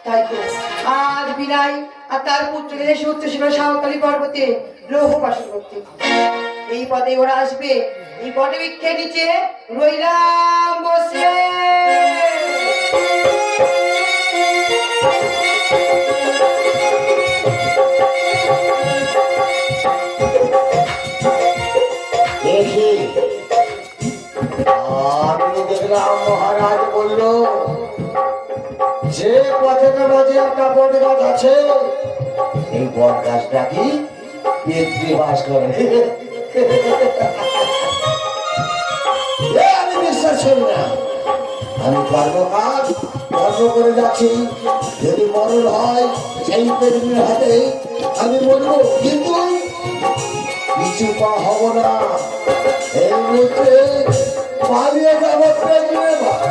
তাই তো আজ বিনাই আর তার পুত্রকে দেশে উচ্চশিখর সাঁওতালি পর্বতে লৌহ বাসন করতে। এই পদে ওরা আসবে, এই বটে বৃক্ষের নিচে রইলাম বসে। আমি দেখলাম মহারাজ বলল যে পথের মাঝে একটা বট গাছ আছে, এই বট গাছটা কি পিতৃ বাস করে। আমি বিশ্বাস করি না, আমি কর্ম কাজ কর্ম করে যাচ্ছি, যদি মরণ হয় সেই পেতৃর হাতে আমি বলবো, কিন্তু কিছু পা হব না। এই মুহূর্তে পালিয়ে যাবো পেতৃর ভাই।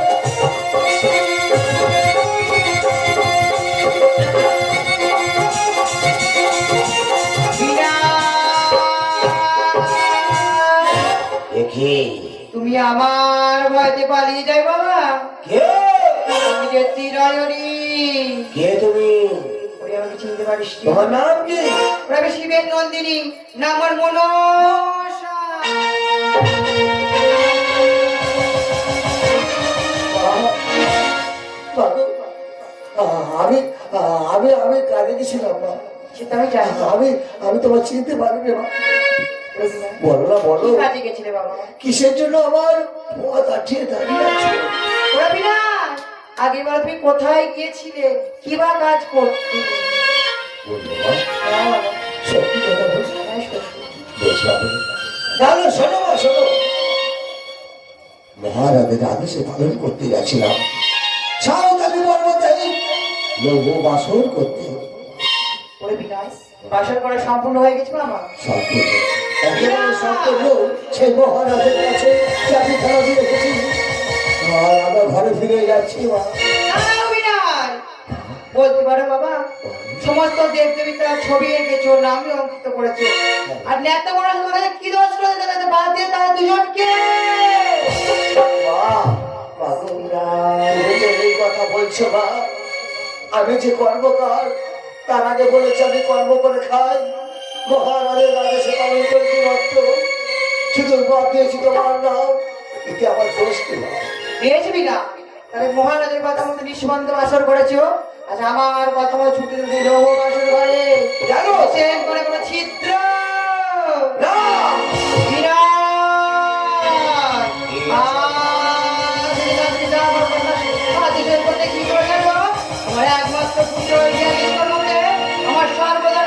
তুমি আমার ভয়তে পালিয়ে যাই বাবা? কে আমি যে চিরায়নি। কে তুমি? ওরে আমাকে চিনতে পারিস নি? তোমার নাম কি? ওরে আমি শিবের নন্দিনী, না আমার মনসা। আমি আমি আমি কাজে গেছিলাম মা। সেটা আমি জানি। আমি আমি তোমার চিনতে পারিনি মা। বলো না, বলো। কি কাজে গেছিলে বাবা? কিসের জন্য আমার পথ আঠিয়ে দাঁড়িয়ে আছে? ওরা বিনাশ, আগেরবার তুমি কোথায় গিয়েছিলে, কি বা কাজ করতে? বলবো মা, সত্যি কথা বলছি। বেশ বাবু, তাহলে শোনো মা, শোনো। মহারাজের আদেশে পালন করতে গেছিলাম সাঁওতালি পর্বতে লৌহ বাসন করতে। ওরে বিনাশ, বাসন করা সম্পূর্ণ হয়ে গেছে বাবা? সম্পূর্ণ, একেবারে সম্পূর্ণ। সেই মহারাজের কাছে চাবি খেলা দিয়ে রেখেছি, আর আমরা ঘরে ফিরে যাচ্ছি মা। দাঁড়াও বিনাশ, বলতে পারো বাবা, সমস্ত দেব দেবতার ছবি এঁকেছো, নামে অঙ্কিত করেছো, আর নেতা বড় তোমাদের কি দোষ রয়েছে তাদের বাদ দিয়ে তারা দুজনকে? এই কথা বলছো মা? আমি যে কর্মকার, তার আগে বলেছে আমি কর্ম করে খাই। মহারাজের আদেশে পালন করেছি রক্ত, শুধু বাদ দিয়েছি তোমার নাম। এতে আমার দোষ কি মা? পেয়েছি না, তাহলে মহারাজের কথা মতো নিঃসন্দ বাসর করেছো। আচ্ছা আমার কথা মতো ছুটি দিতে লৌহ বাসর করে জানো সেম করে কোনো ছিদ্র না। আমার একমাত্র পুত্র আমার সর্বদা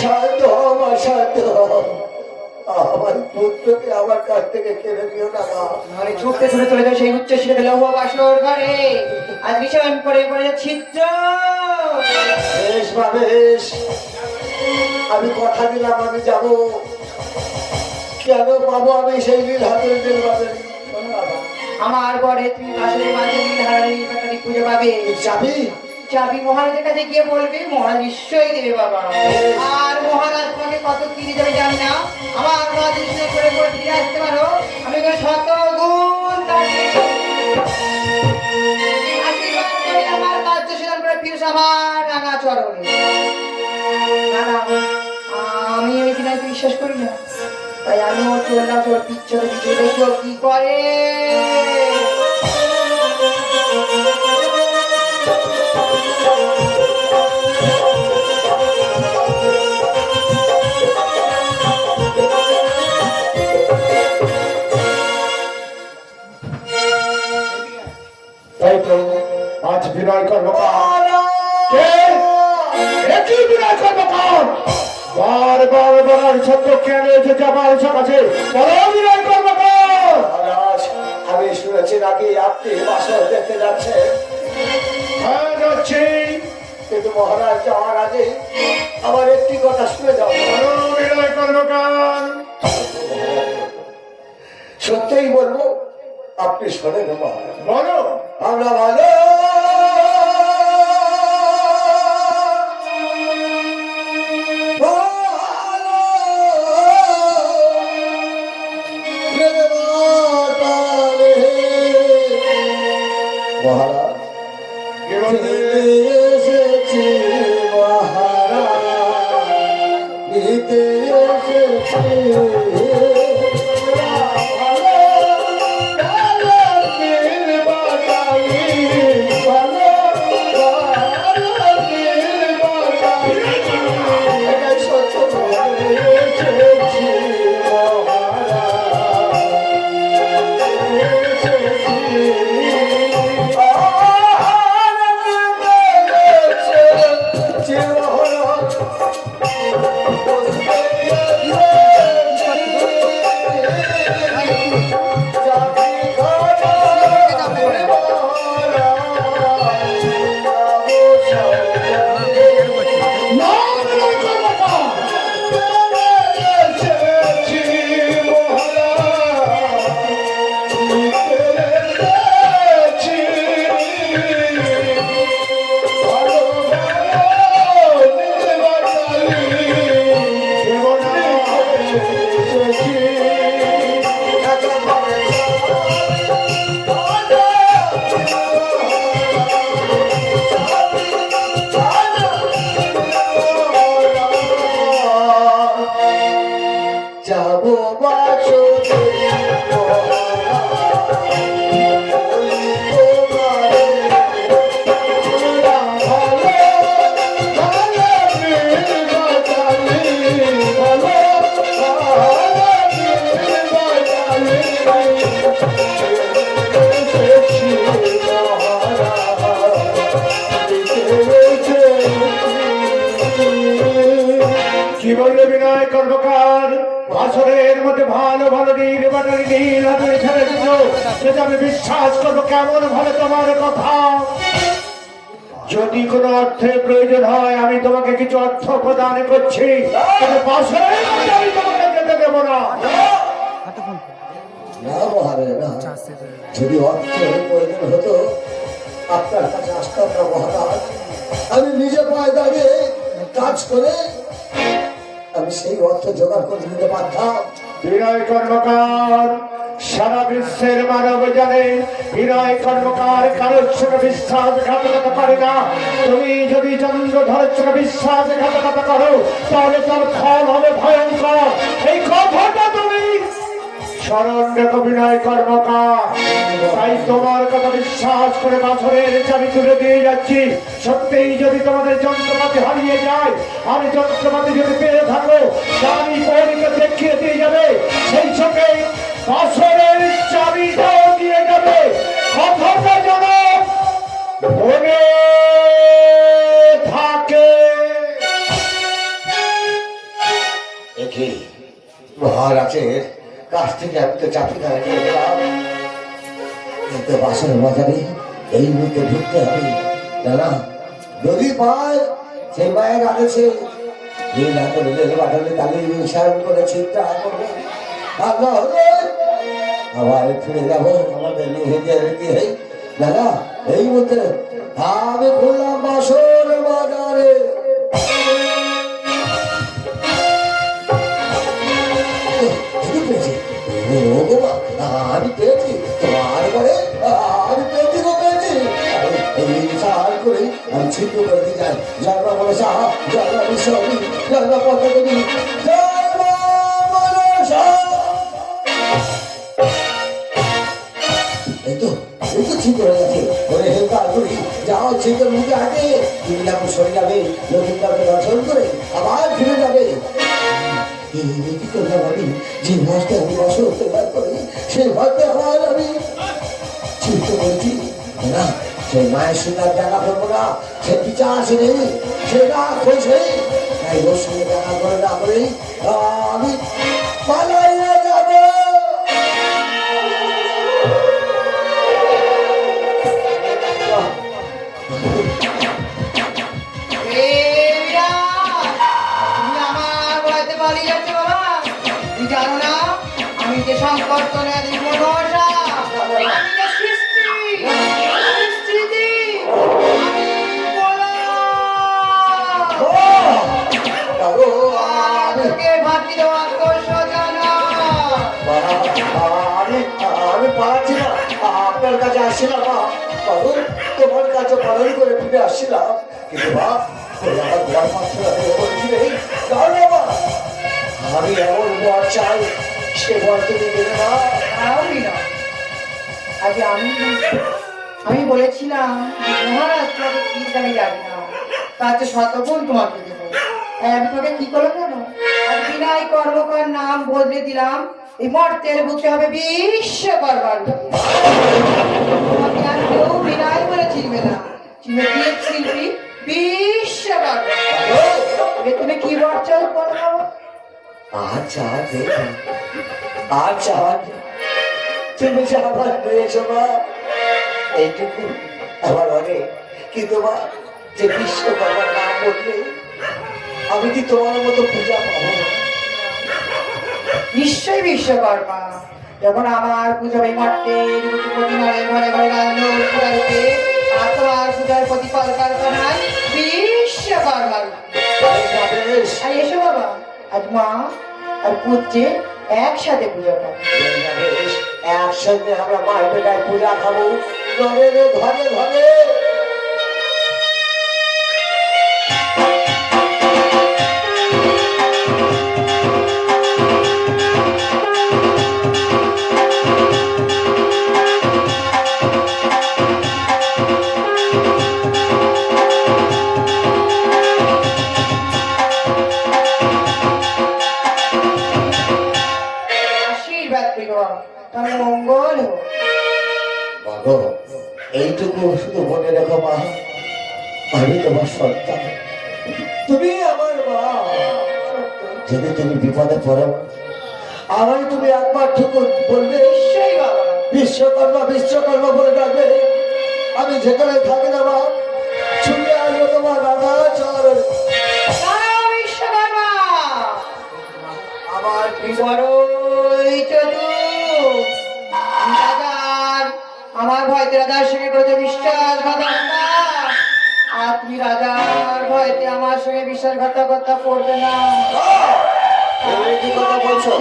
শান্ত আমার শান্ত, আমার পুত্রকে আমার কাছ থেকে কেড়ে নিও না মা। মানে ছুটতে ছুটে চলে যাও সেই উচ্চ শিখে লৌহ বাসর ঘরে, আর ভীষণ করে পড়ে ছিদ্র। বেশ মা বেশ, আমি কথা দিলাম আমি যাব। কেন পাবো আমি সেই নীল হাতের নীল বাজারি? আমার ঘরে তুমি বাসরের মাঝে নীল হারানি কাটারি খুঁজে পাবে। যাবি? চাবি মহারাজের কাছে গিয়ে বলবে, মহারাজ নিশ্চয়ই দেবে বাবা। আর মহারাজ তোমাকে কত কি দিতে হবে জানি না, আমার রাজ করে করে ফিরে আসতে পারো, আমি এখানে শত গুণ আশীর্বাদ করি আমার কার্য সেদান করে ফিরে আমার রাঙা চরণে। না না, আমি ওই দিন বিশ্বাস করি না, তাই আমিও চললাম তোর পিছনে পিছনে দেখো কি করে। তাই তো আজ বিনয় কর্মকার একই বিনয় কর্মকার বারবার বলার সত্য কেন এসেছে আমার কাছে? বলো বিনয় কর্মকার। মহারাজ, আমি শুনেছি নাকি আপনি বাসর দেখতে যাচ্ছেন। হ্যাঁ যাচ্ছি, কিন্তু মহারাজ যাওয়ার আগে আমার একটি কথা শুনে যাও। বলো বিনয় কর্মকার। সত্যিই বলবো, আপনি শোনেন মহারাজ। বলো। আমরা ভালো নিতে এসেছি যাবো বাসরে কি বললে বিনয় কর্মকার? বছরের মধ্যে ভালো ভালো নীল বাটারি নীল হাতে ছেড়ে দিল, সেটা আমি বিশ্বাস করবো কেমন ভালো তোমার কথা। যদি কোনো অর্থের প্রয়োজন হয় আমি তোমাকে কিছু অর্থ প্রদান করছি, তবে বছরের মধ্যে আমি তোমাকে যেতে দেবো না। না মহারাজ না, যদি অর্থের প্রয়োজন হতো আপনার কাছে আসতাম না মহারাজ। আমি নিজে পায়ে দাঁড়িয়ে কাজ করে আমি সেই অর্থ জোগাড় করে দিতে পারতাম। বিনয় কর্মকার সারা বিশ্বের মানব জানে বিনয় কর্মকার কারোর সঙ্গে বিশ্বাসঘাতকতা করে না। তুমি যদি চন্দ্রধরের সঙ্গে বিশ্বাসঘাতকতা করো তাহলে তার ফল হবে ভয়ঙ্কর। এই কথাটা তুমি স্মরণ রেখো বিনয় কর্মকার। তাই তোমার কথা বিশ্বাস করে বছরের চাবি তুলে দিয়ে যাচ্ছি। সত্যিই যদি তোমাদের যন্ত্রপাতি হারিয়ে যায়, আমি যন্ত্রপাতি যদি পেয়ে থাকো আমি পরীকে দেখিয়ে দিয়ে যাবে, সেই সঙ্গে বছরের চাবিটাও দিয়ে যাবে। কথাটা যেন মনে থাকে। দেখি মহারাজের কাছ থেকে আমি তো চাকরি খানা নিয়ে গেলাম, কিন্তু বাসের বাজারে এই মুহূর্তে ঢুকতে হবে না। যদি পায় সেই মায়ের আদেশে নীল হাতে রেল বাটালে তালির ইশারা করে চিন্তা করবে, আর না হলে আবার ফিরে যাবো আমাদের নিজেদের দিয়ে। দাদা এই মুহূর্তে আমি খুললাম বাসর বাজারে। আমি পেয়েছি তোমার পরে আমি পেয়েছি গো পেয়েছি। এই সাহায্য করে আমি ছিদ্র করে দিয়ে যাই। জয় মা মনসা, জয় মা বিশ্বরী, জয় মা পদ্মদেবী, জয় মা মনসা। এই তো ছিদ্র হয়ে গেছে। ওরে হেলকার করি যাও ছিদ্রের মুখে আগে তুমি যখন সরে যাবে লক্ষ্মীকারকে দর্শন করে আবার ফিরে যাবে। কি করলাম আমি? যে মাসটা আমি বছর অত্যাচার করি সেই ভয়তে আমার আমি চিন্তা করেছি না, সেই মায়ের সঙ্গে দেখা করবো না, সে বিচার আসে নেই, সে না খোঁজে তাই ওর সঙ্গে দেখা করে না করেই আমি পালাইয়া যাবো। জানো না আমি যে সংকর্তনে আমি পাচ্ছি না, আপনার কাছে আসছিলাম তোমার কাছে পালন করে ফিরে আসছিলাম, কিন্তু বা আমার ঘর পাচ্ছিল বলছি চাই সে বর তুমি দেবে না। আমি না, আগে আমি বলেছিলাম যে মহারাজ তোমাকে কি আমি জানি না, তার চেয়ে শতগুণ তোমাকে দেবো। তাই আমি তোমাকে কি করলাম জানো, আর বিনয় কর্মকার নাম বদলে দিলাম, এই মর্তের বুকে হবে বিশ্বকর্মার বুকে। তোমাকে আর কেউ বিনয় বলে চিনবে না, চিনবে কি এক শিল্পী বিশ্বকর্মা। এবার তুমি কি বর্চল করবো? আচ্ছা দেখো, আচ্ছা তুমি যে আমার পেয়েছো মা, এইটুকু আমার অনেক। কিন্তু মা, যে বিশ্বকর্মার নাম বললে আমি কি তোমার মতো পূজা পাবো না? নিশ্চয়ই বিশ্বকর্মা। যখন আমার পুজো এই মর্তের বুকে প্রতিমারে ঘরে ঘরে রান্না পূজা রূপে, আর তোমার পূজার প্রতিফল কারখানায় বিশ্বকর্মার। বেশ, আর এসো বাবা, আজ মা আর পুজো একসাথে পুজো করো। বেশ, একসঙ্গে আমরা মায়ের বেটায় পূজা খাবো ঘরে ঘরে ঘরে। আশীর্বাদ পেলো, তবে মঙ্গল হোক। বাবা, এইটুকু শুধু মনে রেখো মা, আমি তোমার সন্তান, তুমি আমার মা। যদি তুমি বিপদে পড়ো, আমায় তুমি একবার ঠুকুর বলবে, নিশ্চয়ই বাবা। বিশ্বকর্মা বিশ্বকর্মা বলে ডাকবে। আমি যেখানে থাকি না মা, ছুটে আসবো তোমার রাধা চরণ। দাঁড়াও বিশ্বকর্মা, আমার বড়ই চতুর রাজার, আমার ভয়তে রাজার সঙ্গে করেছে বিশ্বাসঘাতকতা, আর তুমি রাজার ভয়তে আমার সঙ্গে বিশ্বাসঘাতকতা করবে না। তুমি কি কথা বলছো?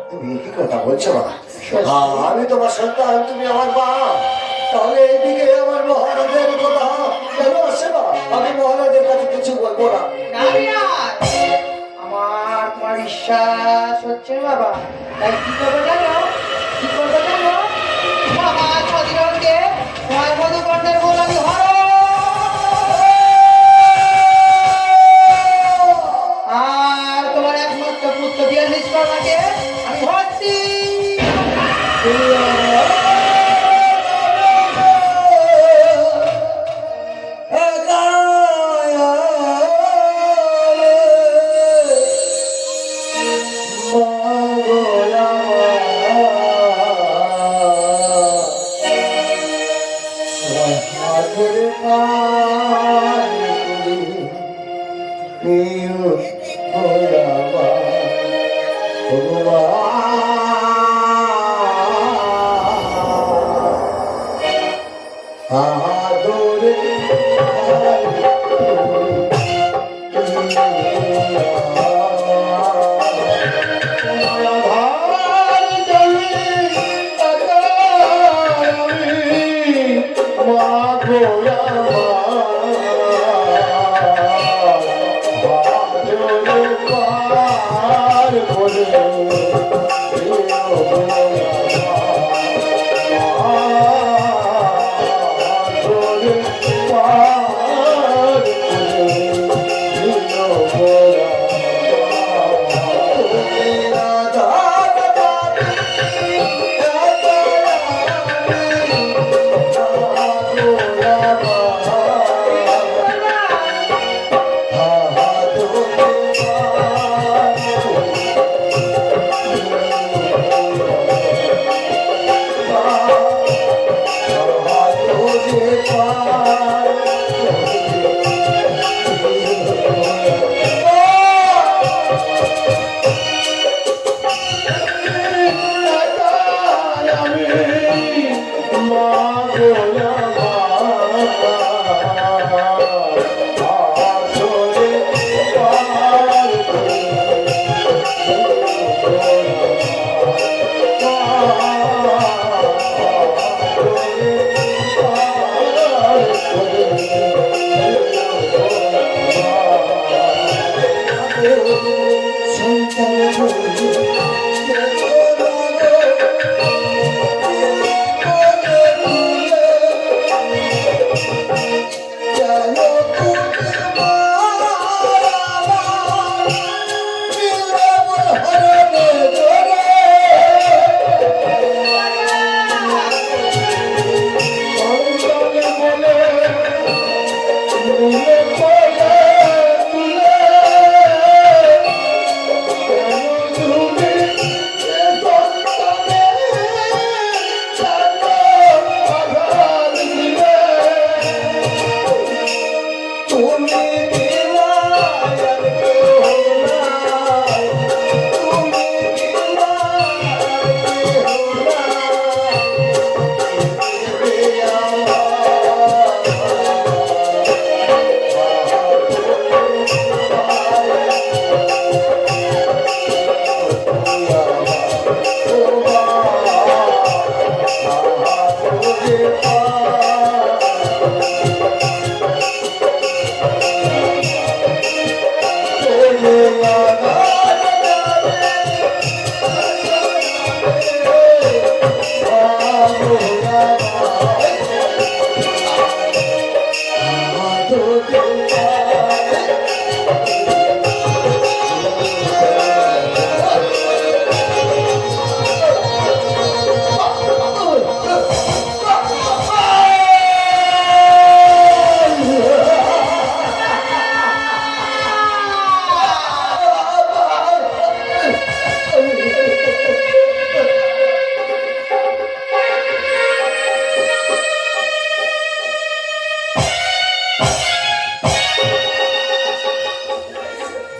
তুমি কি কথা বলছো মা? আমি তোমার সন্তান, তুমি আমার মা। তাহলে এইদিকে আমার মহারাজের কথা কেন আসে না? আমি মহারাজের কাছে কিছু বলবো না। না, বিরাট, আমার তোমার বিশ্বাস হচ্ছে না বাবা। তাই কি করবো জানো, কি করবো জানো, আমার ছদিনকে তোমার মধুকণ্ঠের বল আমি আর তোমার একমাত্র পুত্র দিয়ে নিষ্কর্মাকে আমি ভর্তি।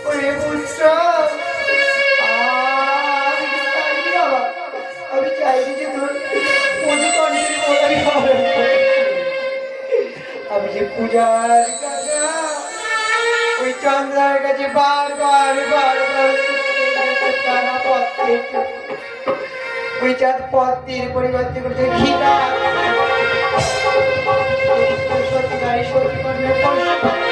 ওরে পুত্র, আমি চাইনি যে তোর মধুকণ্ঠের বলাই হবে। আমি যে পূজার কাজা ওই চন্দ্রার কাছে বারবার টানা পথ ওই চাঁদ পথের পরিবর্তে করতে ঘৃণা সত্যিকারী সত্যি কর্মের